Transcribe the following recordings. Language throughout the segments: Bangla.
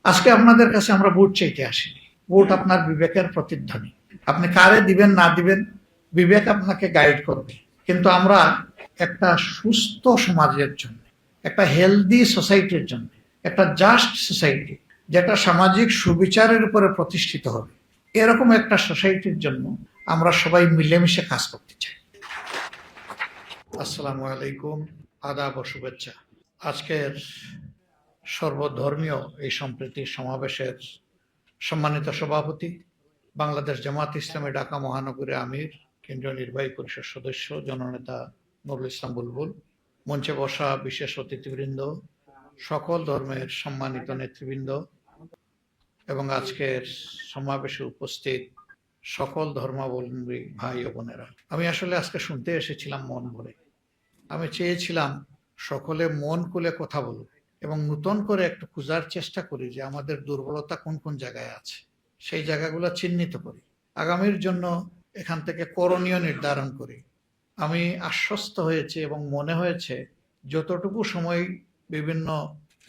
আজকে আপনাদের কাছে আমরা ভোট চাইতে আসিনি। ভোট আপনার বিবেকের প্রতিধ্বনি। আপনি কারে দিবেন না দিবেন, বিবেক আপনাকে গাইড করবে। কিন্তু আমরা একটা সুস্থ সমাজের জন্য, একটা হেলদি সোসাইটির জন্য, একটা জাস্ট সোসাইটি যেটা সামাজিক সুবিচারের উপরে প্রতিষ্ঠিত হবে, এরকম একটা সোসাইটির জন্য আমরা সবাই মিলেমিশে কাজ করতে চাই। আসসালামু আলাইকুম, আদাব ও শুভেচ্ছা। আজকের সর্বধর্মীয় এই সম্প্রীতি সমাবেশের সম্মানিত সভাপতি, বাংলাদেশ জামাত ইসলামী ঢাকা মহানগরী আমির, কেন্দ্রীয় নির্বাহী পরিষদ সদস্য জননেতা নুরুল ইসলাম বুলবুল, মঞ্চে বসা বিশেষ অতিথিবৃন্দ, সকল ধর্মের সম্মানিত নেতৃবৃন্দ এবং আজকের সমাবেশে উপস্থিত সকল ধর্মাবলম্বী ভাই ও বোনেরা, আমি আসলে আজকে শুনতে এসেছিলাম মন ভরে। আমি চেয়েছিলাম সকলে মন খুলে কথা বলুক এবং নতুন করে একটু খোঁজার চেষ্টা করি যে আমাদের দুর্বলতা কোন কোন জায়গায় আছে, সেই জায়গাগুলো চিহ্নিত করি, আগামীর জন্য এখান থেকে করণীয় নির্ধারণ করি। আমি আশ্বস্ত হয়েছি এবং মনে হয়েছে যতটুকু সময় বিভিন্ন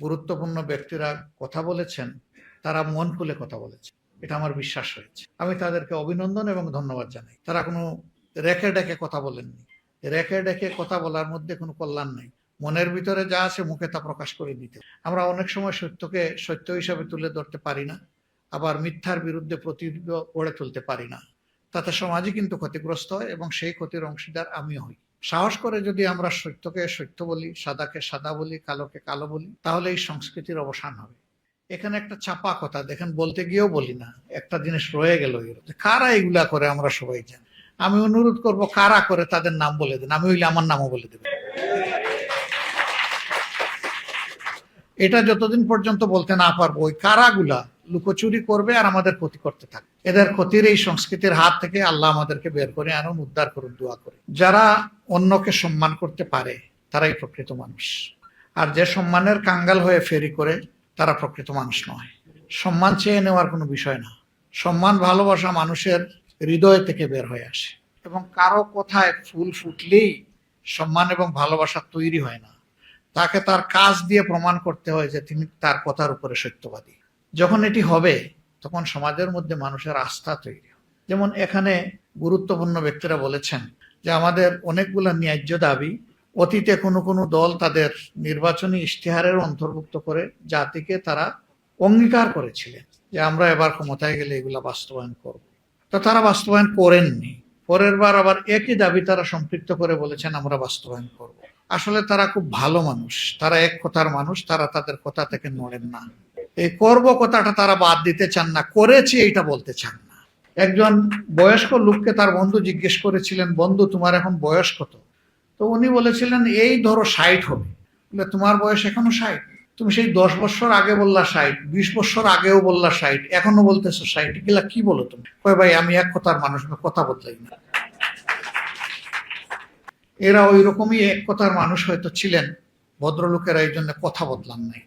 গুরুত্বপূর্ণ ব্যক্তিরা কথা বলেছেন, তারা মন খুলে কথা বলেছে, এটা আমার বিশ্বাস হয়েছে। আমি তাদেরকে অভিনন্দন এবং ধন্যবাদ জানাই। তারা কোনো রেখে ডেকে কথা বলেননি। রেখে ডেকে কথা বলার মধ্যে কোনো কল্যাণ নেই। মনের ভিতরে যা আছে মুখে তা প্রকাশ করে দিতে। আমরা অনেক সময় সত্যকে সত্য হিসাবে তুলে ধরতে পারি না, আবার মিথ্যার বিরুদ্ধে প্রতিরোধ গড়ে তুলতে পারি না। তাতে সমাজই কিন্তু ক্ষতিগ্রস্ত হয় এবং সেই ক্ষতির অংশীদার আমিও হই। সাহস করে যদি আমরা সত্যকে সত্য বলি, সাদাকে সাদা বলি, কালোকে কালো বলি, তাহলে এই সংস্কৃতির অবসান হবে। এখানে একটা চাপা কথা দেখেন, বলতে গিয়েও বলি না, একটা জিনিস রয়ে গেল, কারা এগুলা করে আমরা সবাই জানি। আমি অনুরোধ করব, কারা করে তাদের নাম বলে দেন, আমি হইলে আমার নামও বলে দেব। এটা যতদিন পর্যন্ত বলতে না পারবো, ওই কারাগুলা লুকোচুরি করবে আর আমাদের ক্ষতি করতে থাকবে। এদের ক্ষতির এই সংস্কৃতির হাত থেকে আল্লাহ আমাদেরকে বের করে আনুন, উদ্ধার করুন, দোয়া করে। যারা অন্যকে সম্মান করতে পারে তারাই প্রকৃত মানুষ, আর যে সম্মানের কাঙ্গাল হয়ে ফেরি করে তারা প্রকৃত মানুষ নয়। সম্মান চেয়ে নেওয়ার কোনো বিষয় না। সম্মান ভালোবাসা মানুষের হৃদয় থেকে বের হয়ে আসে এবং কারো কথায় ফুল ফুটলেই সম্মান এবং ভালোবাসা তৈরি হয় না। তাকে তার কাজ দিয়ে প্রমাণ করতে হয় যে তিনি তার কথার উপরে সত্যবাদী। যখন এটি হবে তখন সমাজের মধ্যে মানুষের আস্থা তৈরি হয়। যেমন এখানে গুরুত্বপূর্ণ ব্যক্তিরা বলেছেন যে আমাদের অনেকগুলো ন্যায্য দাবি অতীতে কোনো কোনো দল তাদের নির্বাচনী ইশতেহারের অন্তর্ভুক্ত করে জাতিকে তারা অঙ্গীকার করেছিলেন যে আমরা এবার ক্ষমতায় গেলে এগুলা বাস্তবায়ন করব। তো তারা বাস্তবায়ন করেননি। পরের বার আবার একই দাবি তারা সম্পৃক্ত করে বলেছেন আমরা বাস্তবায়ন করব। আসলে তারা খুব ভালো মানুষ, তারা এক কথার মানুষ, তারা তাদের কথা থেকে নড়েন না। এই করব কথাটা তারা বাদ দিতে চান না, করেছি এইটা বলতে চান না। একজন বয়স্ক লোককে তার বন্ধু জিজ্ঞেস করেছিলেন, বন্ধু তোমার এখন বয়স কত? তো উনি বলেছিলেন এই ধরো 60 হবে। তোমার বয়স এখনো 60? তুমি সেই 10 বছর আগে বললা 60, 20 বছর আগেও বললা 60, এখনো বলতেছো 60, এগুলা কি বলো তুমি? কয় ভাই আমি এক কথার মানুষ, কথা বদলাই না। এরা ওই রকমই এক কথার মানুষ হয়তো ছিলেন, ভদ্রলোকেরা এই জন্য কথা বদলান নাই।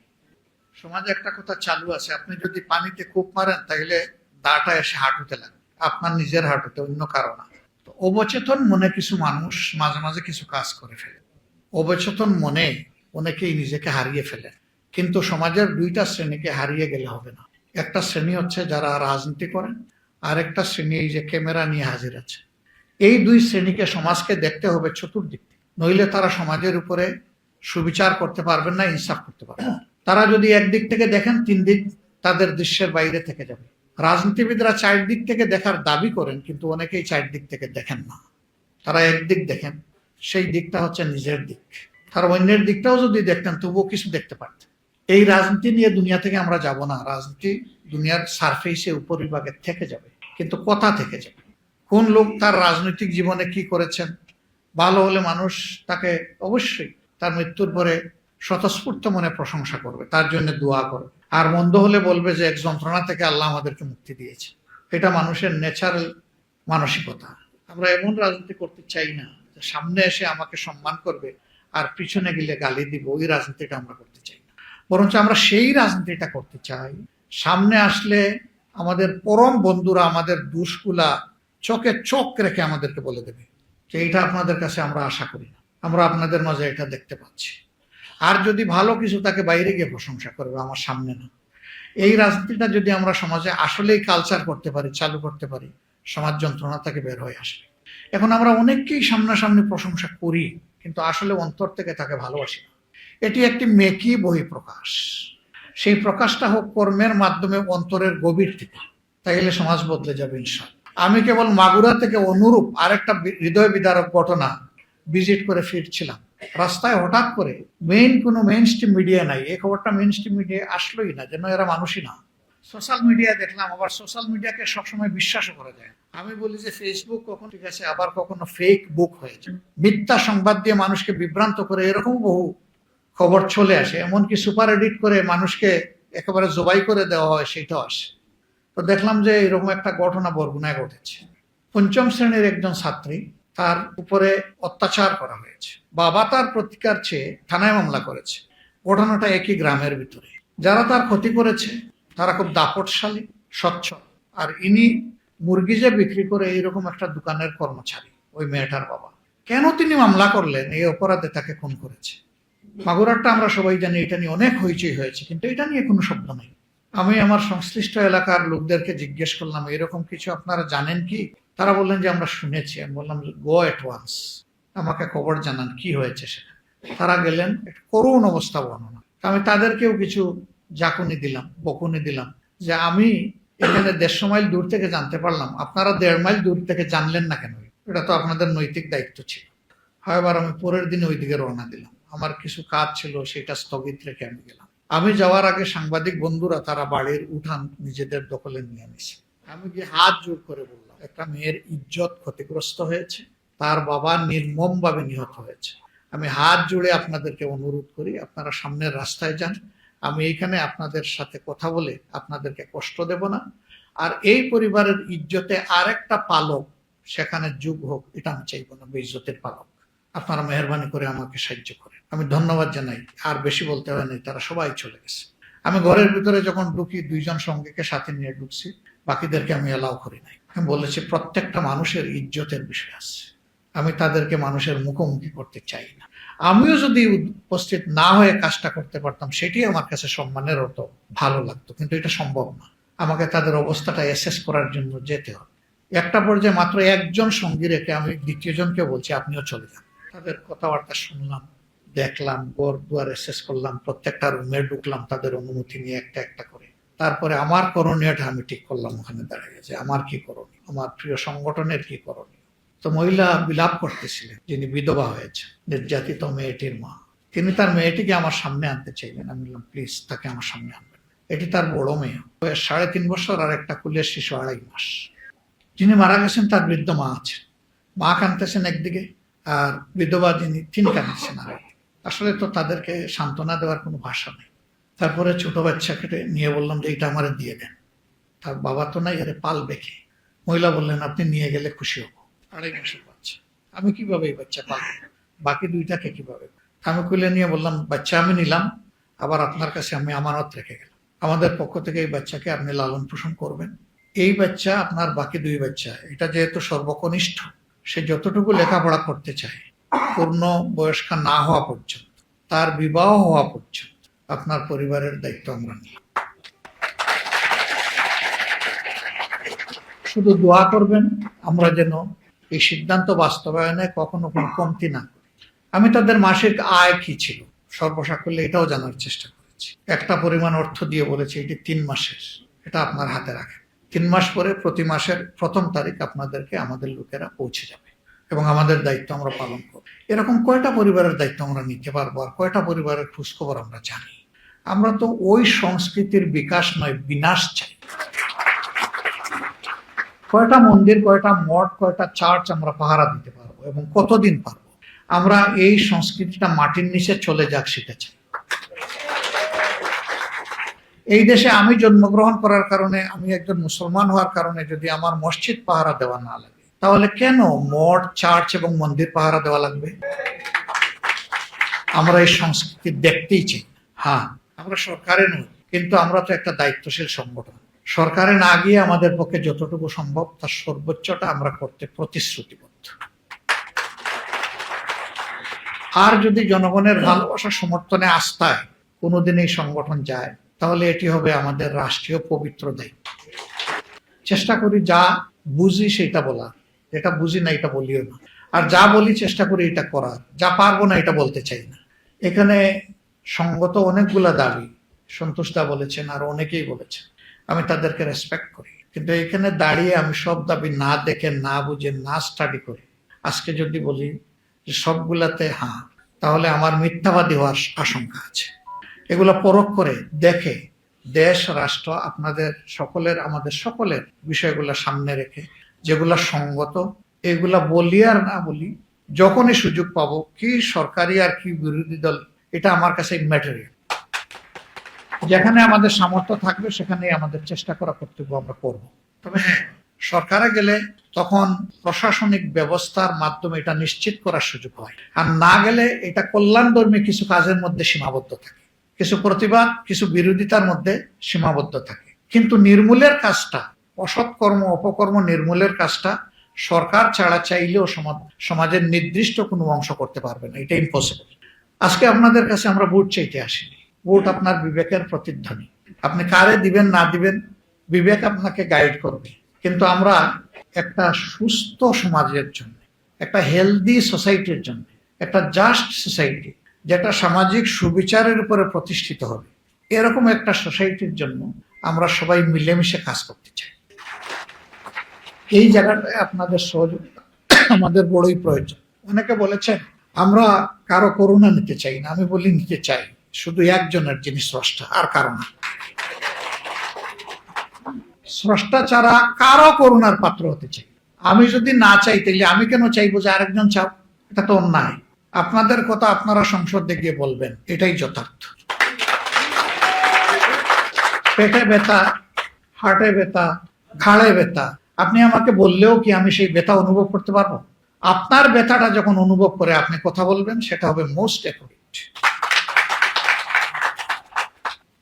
সমাজে একটা কথা চালু আছে, আপনি যদি পানিতে কূপ মারেন তাহলে দাটা এসে হাঁটুতে লাগে, আপনার নিজের হাঁটুতে, অন্য কারো না। অবচেতন মনে কিছু মানুষ মাঝে মাঝে কিছু কাজ করে ফেলে। অবচেতন মনে অনেকেই নিজেকে হারিয়ে ফেলে। কিন্তু সমাজের দুইটা শ্রেণীকে হারিয়ে গেলে হবে না। একটা শ্রেণী হচ্ছে যারা রাজনীতি করেন, আর একটা শ্রেণী এই যে ক্যামেরা নিয়ে হাজির আছে। এই দুই শ্রেণীকে সমাজকে দেখতে হবে চতুর্দিক থেকে, নইলে তারা সমাজের উপরে সুবিচার করতে পারবেন না, ইনসাফ করতে পারবেন না। তারা যদি একদিক থেকে দেখেন, 3 দিক তাদের দৃশ্যের বাইরে থেকে যাবে। রাজনীতিবিদরা 4 দিক থেকে দেখার দাবি করেন, কিন্তু অনেকেই 4 দিক থেকে দেখেন না। তারা একদিক দেখেন, সেই দিকটা হচ্ছে নিজের দিক। তারা অন্যের দিকটাও যদি দেখতেন তবুও কিছু দেখতে পারতেন। এই রাজনীতি নিয়ে দুনিয়া থেকে আমরা যাব না। রাজনীতি দুনিয়ার সারফেসে উপরিভাগে থেকে যাবে, কিন্তু কথা থেকে যাবে। কোন লোক তার রাজনৈতিক জীবনে কি করেছেন, ভালো হলে মানুষ তাকে অবশ্যই তার মৃত্যুর পরে স্বতঃস্ফূর্ত মনে প্রশংসা করবে, তার জন্য দোয়া করবে। আর মন্দ হলে বলবে যে এক যন্ত্রণা থেকে আল্লাহ আমাদেরকে মুক্তি দিয়েছে। এটা মানুষের ন্যাচারাল মানসিকতা। আমরা এমন রাজনীতি করতে চাই না যে সামনে এসে আমাকে সম্মান করবে আর পিছনে গেলে গালি দিব, ওই রাজনীতিটা আমরা করতে চাই না। বরঞ্চ আমরা সেই রাজনীতিটা করতে চাই, সামনে আসলে আমাদের পরম বন্ধুরা আমাদের দোষগুলা চোখে চোখ রেখে আমাদেরকে বলে দেবে যে এইটা আপনাদের কাছে আমরা আশা করি না, আমরা আপনাদের মাঝে এটা দেখতে পাচ্ছি। আর যদি ভালো কিছু তাকে বাইরে গিয়ে প্রশংসা করবে, আমার সামনে না। এই রাজনীতিটা যদি আমরা সমাজে আসলেই কালচার করতে পারি, চালু করতে পারি, সমাজ যন্ত্রণা থেকে বের হয়ে আসবে। এখন আমরা অনেককেই সামনাসামনি প্রশংসা করি, কিন্তু আসলে অন্তর থেকে তাকে ভালোবাসি না। এটি একটি মেকি বহিঃপ্রকাশ। সেই প্রকাশটা হোক কর্মের মাধ্যমে অন্তরের গভীর থেকে, তাইলে সমাজ বদলে যাবে ইনশাআল্লাহ। আমি কেবল মাগুরা থেকে অনুরূপ আরেকটা হৃদয় বিদারক ঘটনা ভিজিট করে ফিরছিলাম। রাস্তায় হঠাৎ করে কোনো মেইন স্ট্রিম মিডিয়া নাই, এই খবরটা মেইন স্ট্রিম মিডিয়া আসলোই না, যেন এরা মানুষই না। সোশ্যাল মিডিয়া দেখলাম, আবার সোশ্যাল মিডিয়াকে সবসময় বিশ্বাসও করা যায়। আমি বলি যে ফেসবুক কখনো ঠিক আছে, আবার কখনো ফেক বুক হয়েছে। মিথ্যা সংবাদ দিয়ে মানুষকে বিভ্রান্ত করে এরকম বহু খবর চলে আসে, এমনকি সুপার এডিট করে মানুষকে একেবারে জবাই করে দেওয়া হয়, সেটাও আসে। তো দেখলাম যে এরকম একটা ঘটনা বরগুনায় ঘটেছে। ৫ম শ্রেণীর একজন ছাত্রী, তার উপরে অত্যাচার করা হয়েছে। বাবা তার প্রতিকার চেয়ে থানায় মামলা করেছে। ঘটনাটা একই গ্রামের ভিতরে। যারা তার ক্ষতি করেছে তারা খুব দাপটশালী, স্বচ্ছ। আর ইনি মুরগি যে বিক্রি করে এইরকম একটা দোকানের কর্মচারী, ওই মেয়েটার বাবা। কেন তিনি মামলা করলেন? এই অপরাধে তাকে খুন করেছে। মাগুরারটা আমরা সবাই জানি, এটা নিয়ে অনেক হইচই হয়েছে, কিন্তু এটা নিয়ে কোনো শব্দ নেই। আমি আমার সংশ্লিষ্ট এলাকার লোকদেরকে জিজ্ঞেস করলাম, এরকম কিছু আপনারা জানেন কি? তারা বললেন যে আমরা শুনেছি। আমি বললাম গো এট ওয়ান্স, আমাকে খবর জানান কি হয়েছে সেটা। তারা গেলেন, একটা করুণ অবস্থা বর্ণনা। আমি তাদেরকেও কিছু জাকুনি দিলাম, বকুনি দিলাম, যে আমি এখানে 150 মাইল দূর থেকে জানতে পারলাম, আপনারা 1.5 মাইল দূর থেকে জানলেন না কেন? এটা তো আপনাদের নৈতিক দায়িত্ব ছিল। এবার আমি পরের দিন ওইদিকে রওনা দিলাম। আমার কিছু কাজ ছিল, সেটা স্থগিত রেখে আমি গেলাম। আমি যাওয়ার আগে সাংবাদিক বন্ধুরা তারা বাড়ির উঠান নিজেদের দখলে নিয়ে নিছে। আমি গিয়ে হাত জোর করে বললাম, একটা মেয়ের ইজ্জত ক্ষতিগ্রস্ত হয়েছে, তার বাবা নির্মম ভাবে নিহত হয়েছে। আমি হাত জুড়ে আপনাদেরকে অনুরোধ করি, আপনারা সামনের রাস্তায় যান। আমি এইখানে আপনাদের সাথে কথা বলে আপনাদেরকে কষ্ট দেব না। আর এই পরিবারের ইজ্জতে আরেকটা পালক সেখানে যোগ হোক, এটা আমি চাইব না, বেইজ্জতের পালক। আপনারা মেহরবানি করে আমাকে সাহায্য করেন। আমি ধন্যবাদ জানাই। আর বেশি বলতে হয়নি, তারা সবাই চলে গেছে। আমি ঘরের ভিতরে যখন ঢুকি, 2 জন সঙ্গীকে সাথে নিয়ে ঢুকছি, বাকিদেরকে আমি এলাও করি নাই। আমি বলেছি প্রত্যেকটা মানুষের ইজ্জতের বিষয় আছে, আমি তাদেরকে মানুষের মুখোমুখি করতে চাই না। আমিও যদি উপস্থিত না হয়ে কাজটা করতে পারতাম, সেটি আমার কাছে সম্মানের হতো, ভালো লাগতো, কিন্তু এটা সম্ভব না। আমাকে তাদের অবস্থাটা অ্যাসেস করার জন্য যেতে হবে। একটা পর্যায়ে মাত্র একজন সঙ্গী রেখে আমি দ্বিতীয় জনকে বলছি আপনিও চলে যান। তাদের কথাবার্তা শুনলাম, দেখলাম, ঘর দুয়ার অ্যাসেস করলাম, প্রত্যেকটা রুমে ঢুকলাম তাদের অনুমতি নিয়ে একটা একটা করে। তারপরে আমার করণীয়টা আমি ঠিক করলাম, ওখানে দাঁড়িয়ে যে আমার কি করণীয়, আমার প্রিয় সংগঠনের কি করণীয়। তো মহিলা বিলাপ করতেছিলেন, যিনি বিধবা হয়েছেন, নির্যাতিত মেয়েটির মা। তিনি তার মেয়েটিকে আমার সামনে আনতে চাইলেন। আমি বললাম প্লিজ তাকে আমার সামনে আনবেন। এটি তার বড় মেয়ে, 3.5 বছর, আর একটা কুলের শিশু 2.5 মাস। যিনি মারা গেছেন তার বৃদ্ধ মা আছেন। মা কাঁদতেছেন একদিকে, আর বিধবা যিনি তিনি কাঁদতেছেন আর। আসলে তো তাদেরকে সান্ত্বনা দেওয়ার কোনো ভাষা নেই। তারপরে ছোট বাচ্চাকে নিয়ে বললাম যে এটা আমার দিয়ে দেন। তার বাবা তো নাই, আরে পালবে কে? মহিলা বললেন আপনি নিয়ে গেলে খুশি হব। 2.5 মাসের বাচ্চা, আমি কিভাবে এই বাচ্চা পালবো? বাকি 2টাকে কিভাবে? আমি কুলে নিয়ে বললাম বাচ্চা আমি নিলাম, আবার আপনার কাছে আমি আমানত রেখে গেলাম। আমাদের পক্ষ থেকে এই বাচ্চাকে আপনি লালন পোষণ করবেন। এই বাচ্চা আপনার বাকি 2 বাচ্চা, এটা যেহেতু সর্বকনিষ্ঠ, সে যতটুকু লেখাপড়া করতে চায়, পূর্ণ বয়স্ক না হওয়া পর্যন্ত, তার বিবাহ হওয়া পর্যন্ত আপনার পরিবারের দায়িত্ব আমরা নিলাম। শুধু দোয়া করবেন আমরা যেন এই সিদ্ধান্ত বাস্তবায়নে কখনো কোনো কমতি না করি। আমি তাদের মাসিক আয় কি ছিল সর্বসাকুল্যে এটাও জানার চেষ্টা করেছি। একটা পরিমাণ অর্থ দিয়ে বলেছি এটি 3 মাসের, এটা আপনার হাতে রাখেন। 3 মাস পরে প্রতি মাসের 1ম তারিখ আপনাদেরকে আমাদের লোকেরা পৌঁছে যাবে এবং আমাদের দায়িত্ব আমরা পালন করব। এরকম কয়টা পরিবারের দায়িত্ব আমরা নিতে পারবো, আর কয়টা পরিবারের খোঁজখবর আমরা জানি? আমরা তো ওই সংস্কৃতির বিকাশ নয়, বিনাশ চাই। কয়টা মন্দির, কয়টা মঠ, কয়টা চার্চ আমরা পাহারা দিতে পারবো এবং কতদিন পারবো? আমরা এই সংস্কৃতিটা মাটির নিচে চলে যাক সেটা চাই। এই দেশে আমি জন্মগ্রহণ করার কারণে, আমি একজন মুসলমান হওয়ার কারণে যদি আমার মসজিদ পাহারা দেওয়া না লাগে, তাহলে কেন মঠ, চার্চ এবং মন্দির পাহারা দেওয়া লাগবে? আমরা এই সংস্কৃতি দেখতেই চাই। হ্যাঁ, আমরা সরকারে নই, কিন্তু আমরা তো একটা দায়িত্বশীল সংগঠন। সরকারে না গিয়ে আমাদের পক্ষে যতটুকু সম্ভব তার সর্বোচ্চটা আমরা করতে প্রতিশ্রুতিবদ্ধ। আর যদি জনগণের ভালোবাসা, সমর্থনে, আস্থায় কোনোদিন এই সংগঠন যায়, তাহলে এটি হবে আমাদের রাষ্ট্রীয় পবিত্র দায়িত্ব। চেষ্টা করি যা বুঝি সেটা বলা, যেটা বুঝি না এটা বলিও না, আর যা বলি চেষ্টা করি এটা করার, যা পারবো না এটা বলতে চাই না। এখানে সঙ্গত অনেকগুলা দাবি সন্তোষদা বলেছেন আর অনেকেই বলেছেন, আমি তাদেরকে রেসপেক্ট করি, কিন্তু এখানে দাঁড়িয়ে আমি সব দাবি না দেখে না বুঝে না স্টাডি করে আজকে যদি বলি যে সবগুলাতে হ্যাঁ, তাহলে আমার মিথ্যাবাদী হওয়ার আশঙ্কা আছে। এগুলা পরখ করে দেখে দেশ রাষ্ট্র আপনাদের সকলের আমাদের সকলের বিষয়গুলা সামনে রেখে যেগুলা সঙ্গত এগুলা বলি আর না বলি, যখনই সুযোগ পাবো কি সরকারি আর কি বিরোধী দল এটা আমার কাছে ম্যাটেরিয়াল। যেখানে আমাদের সামর্থ্য থাকবে সেখানে আমাদের চেষ্টা করা কর্তব্য আমরা করব। তবে হ্যাঁ, সরকারে গেলে তখন প্রশাসনিক ব্যবস্থার মাধ্যমে এটা নিশ্চিত করার সুযোগ হয়, আর না গেলে এটা কল্যাণধর্মী কিছু কাজের মধ্যে সীমাবদ্ধ থাকে, কিছু প্রতিবাদ কিছু বিরোধিতার মধ্যে সীমাবদ্ধ থাকে। কিন্তু নির্মূলের কাজটা, অসৎ কর্ম অপকর্ম নির্মূলের কাজটা সরকার ছাড়া চাইলেও সমাজের নির্দিষ্ট কোনো অংশ করতে পারবে না, এটা ইম্পসিবল। আজকে আপনাদের কাছে আমরা ভোট চাইতে আসিনি, ভোট আপনার বিবেকের প্রতিধ্বনি। আপনি কারে দিবেন না দিবেন বিবেক আপনাকে গাইড করবে, কিন্তু আমরা একটা সুস্থ সমাজের জন্য, একটা হেলদি সোসাইটির জন্য, একটা জাস্ট সোসাইটি যেটা সামাজিক সুবিচারের উপরে প্রতিষ্ঠিত হবে, এরকম একটা সোসাইটির জন্য আমরা সবাই মিলেমিশে কাজ করতে চাই। এই জায়গাটায় আপনাদের সহযোগিতা আমাদের বড়ই প্রয়োজন। অনেকে বলেছেন আমরা কারো করুণা নিতে চাই না, আমি বলি নিতে চাই, শুধু একজনের যিনি স্রষ্টা, আর কারো না। স্রষ্টা ছাড়া কারো করুণার পাত্র হতে চাই। আমি যদি না চাই তাহলে আমি কেন চাইবো যে আরেকজন চাও? এটা তো অন্যায়। আপনাদের কথা আপনারা সংসদে গিয়ে বলবেন, এটাই যথার্থ। পেটে ব্যথা, হার্টে ব্যথা, ঘাড়ে ব্যথা, আপনি আমাকে বললেও কি আমি সেই ব্যথা অনুভব করতে পারবো? আপনার ব্যথাটা যখন অনুভব করে আপনি কথা বলবেন, সেটা হবে মোস্ট অ্যাকুরেট।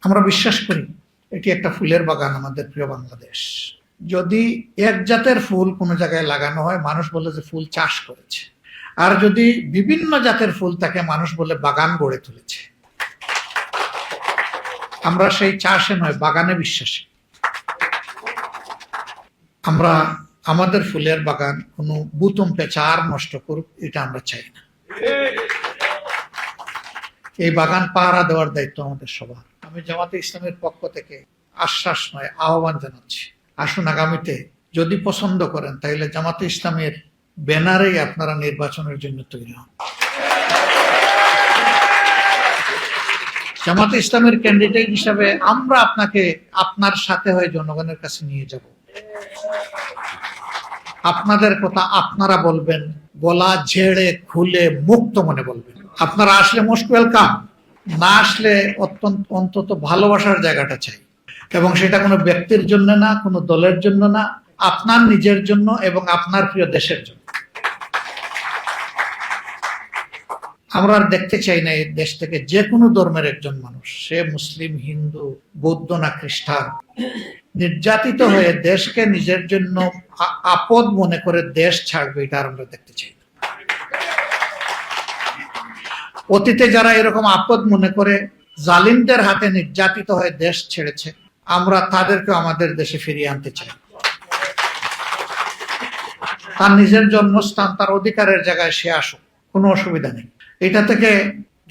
আমরা বিশ্বাস করি এটি একটা ফুলের বাগান আমাদের প্রিয় বাংলাদেশ। যদি এক জাতের ফুল কোনো জায়গায় লাগানো হয় মানুষ বলে যে ফুল চাষ করেছে, আর যদি বিভিন্ন জাতের ফুল থাকে মানুষ বলে বাগান গড়ে তুলেছে। আমরা সেই চাষে নয় বাগানে বিশ্বাসী। আমরা আমাদের ফুলের বাগান কোনো বুতুম পেঁচা আর নষ্ট করুক, এটা আমরা চাই না। এই বাগান পাহারা দেওয়ার দায়িত্ব আমাদের সবার। আমি জামাতে ইসলামের পক্ষ থেকে আশ্বাস নয় আহ্বান জানাচ্ছি, আসুন আগামীতে যদি পছন্দ করেন তাহলে জামাতে ইসলামের ব্যানারেই আপনারা নির্বাচনের জন্য তৈরি হন। জামাতে ইসলামের ক্যান্ডিডেট হিসাবে আমরা আপনাকে আপনার সাথে হয়ে জনগণের কাছে নিয়ে যাব। আপনাদের কথা আপনারা বলবেন, গলা ঝেড়ে খুলে মুক্ত মনে বলবেন। আপনারা আসলে মোস্ট ওয়েলকাম, না আসলে অন্তত ভালোবাসার জায়গাটা চাই, এবং সেটা কোনো ব্যক্তির জন্য না, কোনো দলের জন্য না, আপনার নিজের জন্য এবং আপনার প্রিয় দেশের জন্য। আমরা আর দেখতে চাই না এই দেশ থেকে যে কোনো ধর্মের একজন মানুষ, সে মুসলিম, হিন্দু, বৌদ্ধ না খ্রিস্টান, নির্যাতিত হয়ে দেশকে নিজের জন্য আপদ মনে করে দেশ ছাড়বে, এটা আর আমরা দেখতে চাই না। অতীতে যারা এরকম আপদ মনে করে জালিমদের হাতে নির্যাতিত হয়ে দেশ ছেড়েছে, আমরা তাদেরকে আমাদের দেশে ফিরিয়ে আনতে চাই। তার নিজের জন্মস্থান, তার অধিকারের জায়গায় সে আসুক, কোনো অসুবিধা নেই। এটা থেকে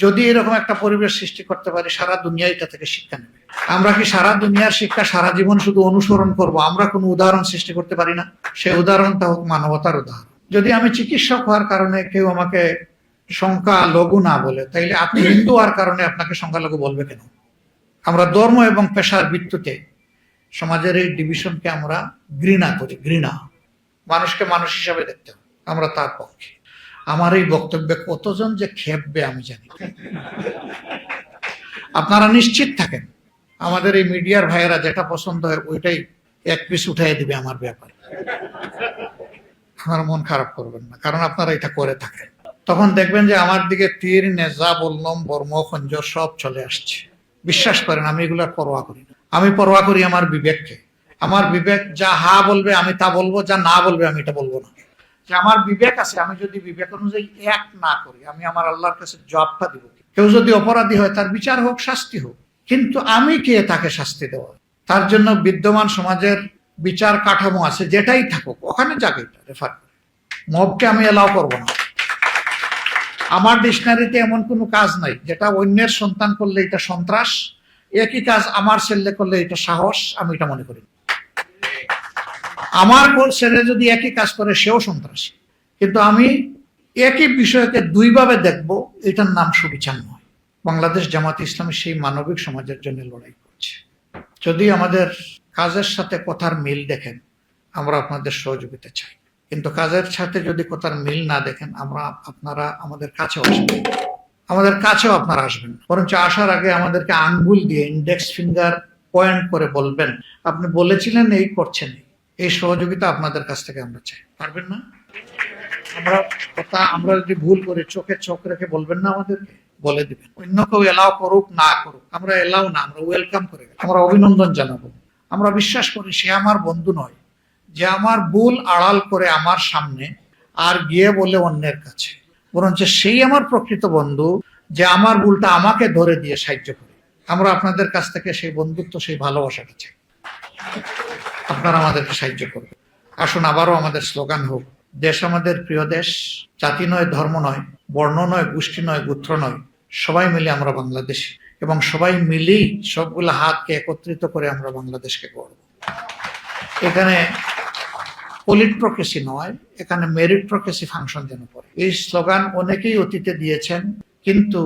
যদি এরকম একটা পরিবেশ সৃষ্টি করতে পারি, সারা দুনিয়া এটা থেকে শিক্ষা নেবে। আমরা কি সারা দুনিয়ার শিক্ষা সারা জীবন শুধু অনুসরণ করব? আমরা কোনো উদাহরণ সৃষ্টি করতে পারি না? সেই উদাহরণটা হোক মানবতার উদাহরণ। যদি আমি চিকিৎসক হওয়ার কারণে কেউ আমাকে সংখ্যালঘু না বলে, তাইলে আপনি হিন্দু হওয়ার কারণে আপনাকে সংখ্যালঘু বলবে কেন? আমরা ধর্ম এবং পেশার ভিত্তিতে সমাজের এই ডিভিশনকে আমরা ঘৃণা করি। ঘৃণা, মানুষকে মানুষ হিসাবে দেখতে হবে, আমরা তার পক্ষে। আমার এই বক্তব্যে কতজন যে খেপবে আমি জানি। আপনারা নিশ্চিত থাকেন আমাদের এই মিডিয়ার ভাইয়েরা যেটা পছন্দ হয় ওইটাই এক পিস উঠাই দিবে আমার ব্যাপারে। আমার মন খারাপ করবেন না, কারণ আপনারা এটা করে থাকেন। তখন দেখবেন যে আমার দিকে তীর, নেজা, বললম, বর্ম, খঞ্জর সব চলে আসছে। বিশ্বাস করেন আমি এগুলা পরোয়া করি না। আমি পরোয়া করি আমার বিবেককে। আমার বিবেক যা হা বলবে আমি তা বলবো, যা না বলবে আমি এটা বলবো না। যে আমার বিবেক আছে, আমি যদি বিবেক অনুযায়ী এক না করি, আমি আমার আল্লাহর কাছে জবাবটা দিব। কেউ যদি অপরাধী হয় তার বিচার হোক, শাস্তি হোক, কিন্তু আমি কে তাকে শাস্তি দেওয়া? তার জন্য বিদ্যমান সমাজের বিচার কাঠামো আছে, যেটাই থাকুক ওখানে যাকে রেফার করে। মবকে আমি এলাও করব না। আমার ডিকশনারিতে এমন কোনো কাজ নাই যেটা অন্যের সন্তান করলে এটা সন্ত্রাস, একই কাজ আমার ছেলে করলে এটা সাহস, আমি এটা মনে করি। আমার ছেলে যদি একই কাজ করে সেও সন্ত্রাসী, কিন্তু আমি একই বিষয়কে দুইভাবে দেখব, এটার নাম সুবিচার নয়। বাংলাদেশ জামাত ইসলামী সেই মানবিক সমাজের জন্য লড়াই করছে। যদি আমাদের কাজের সাথে কথার মিল দেখেন, আমরা আপনাদের সহযোগিতা চাই, কিন্তু কাজের সাথে যদি কথার মিল না দেখেন, আপনারা আমাদের কাছেও আসবেন, আমাদের কাছেও আপনারা আসবেন, বরঞ্চ আসার আগে আমাদেরকে আঙ্গুল দিয়ে ইন্ডেক্স ফিঙ্গার পয়েন্ট করে বলবেন আপনি বলেছিলেন এই করছেন। এই সহযোগিতা আপনাদের কাছ থেকে আমরা চাই। পারবেন না? আমরা যদি ভুল করে চোখে চোখ রেখে বলবেন না, আমাদেরকে বলে দিবেন। অন্য কেউ এলাও করুক না করুক, আমরা এলাও না, আমরা ওয়েলকাম করে, আমরা অভিনন্দন জানাবো। আমরা বিশ্বাস করি সে আমার বন্ধু নয় যে আমার ভুল আড়াল করে আমার সামনে আর গিয়ে বলে অন্যের কাছে, বরঞ্চ সেই আমার প্রকৃত বন্ধু যে আমার ভুলটা আমাকে ধরে দিয়ে সাহায্য করে। আমরা আপনাদের কাছ থেকে সেই বন্ধুত্ব, সেই ভালোবাসাটা চাই। আপনারা আমাদেরকে সাহায্য করবেন। আসুন আবারও আমাদের স্লোগান হোক, দেশ আমাদের প্রিয় দেশ, জাতি নয়, ধর্ম নয়, বর্ণ নয়, গোষ্ঠী নয়, গোত্র নয়, সবাই মিলে আমরা বাংলাদেশী, এবং সবাই মিলেই সবগুলো হাতকে একত্রিত করে আমরা বাংলাদেশকে গড়ব। এখানে পলিটক্রেসি নয়, এখানে মেরিটক্রেসি ফাংশন যেন পড়ে। এই স্লোগান অনেকেই অতীতে দিয়েছেন, কিন্তু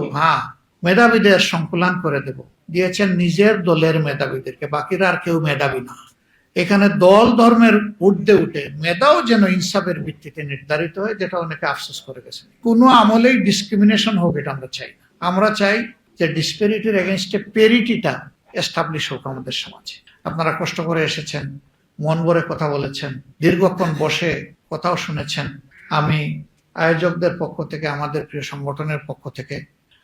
মেধাবীদের সংকুলান করে দেব দিয়েছেন নিজের দলের মেধাবীদেরকে, বাকিরা আর কেউ মেধাবী না। এখানে দল ধর্মের ঊর্ধ্বে উঠে মেধাও যেন ইনসাফের ভিত্তিতে নির্ধারিত হয়, যেটা অনেকে আফসোস করে গেছেন। কোনো আমলেই ডিসক্রিমিনেশন হোক, এটা আমরা চাই না। আমরা চাই যে ডিসপেরিটির এগেনস্টে পেরিটিটা এস্টাবলিশ হোক আমাদের সমাজে। আপনারা কষ্ট করে এসেছেন, মন ভরে কথা বলেছেন, দীর্ঘক্ষণ বসে কথাও শুনেছেন। আমি আয়োজকদের পক্ষ থেকে, আমাদের প্রিয় সংগঠনের পক্ষ থেকে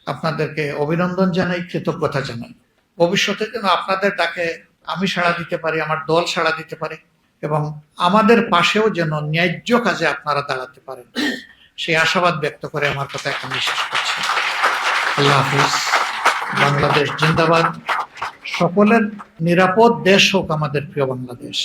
আপনাদেরকে অভিনন্দন জানাই, কৃতজ্ঞতা জানাই। ভবিষ্যতে যেন আপনাদের ডাকে আমি সাড়া দিতে পারি, আমার দল সাড়া দিতে পারে, এবং আমাদের পাশেও যেন ন্যায্য কাজে আপনারা দাঁড়াতে পারেন, সেই আশাবাদ ব্যক্ত করে আমার কথা এখানে শেষ করছি। আল্লাহ হাফিজ। বাংলাদেশ জিন্দাবাদ। সকলের নিরাপদ দেশ হোক আমাদের প্রিয় বাংলাদেশ।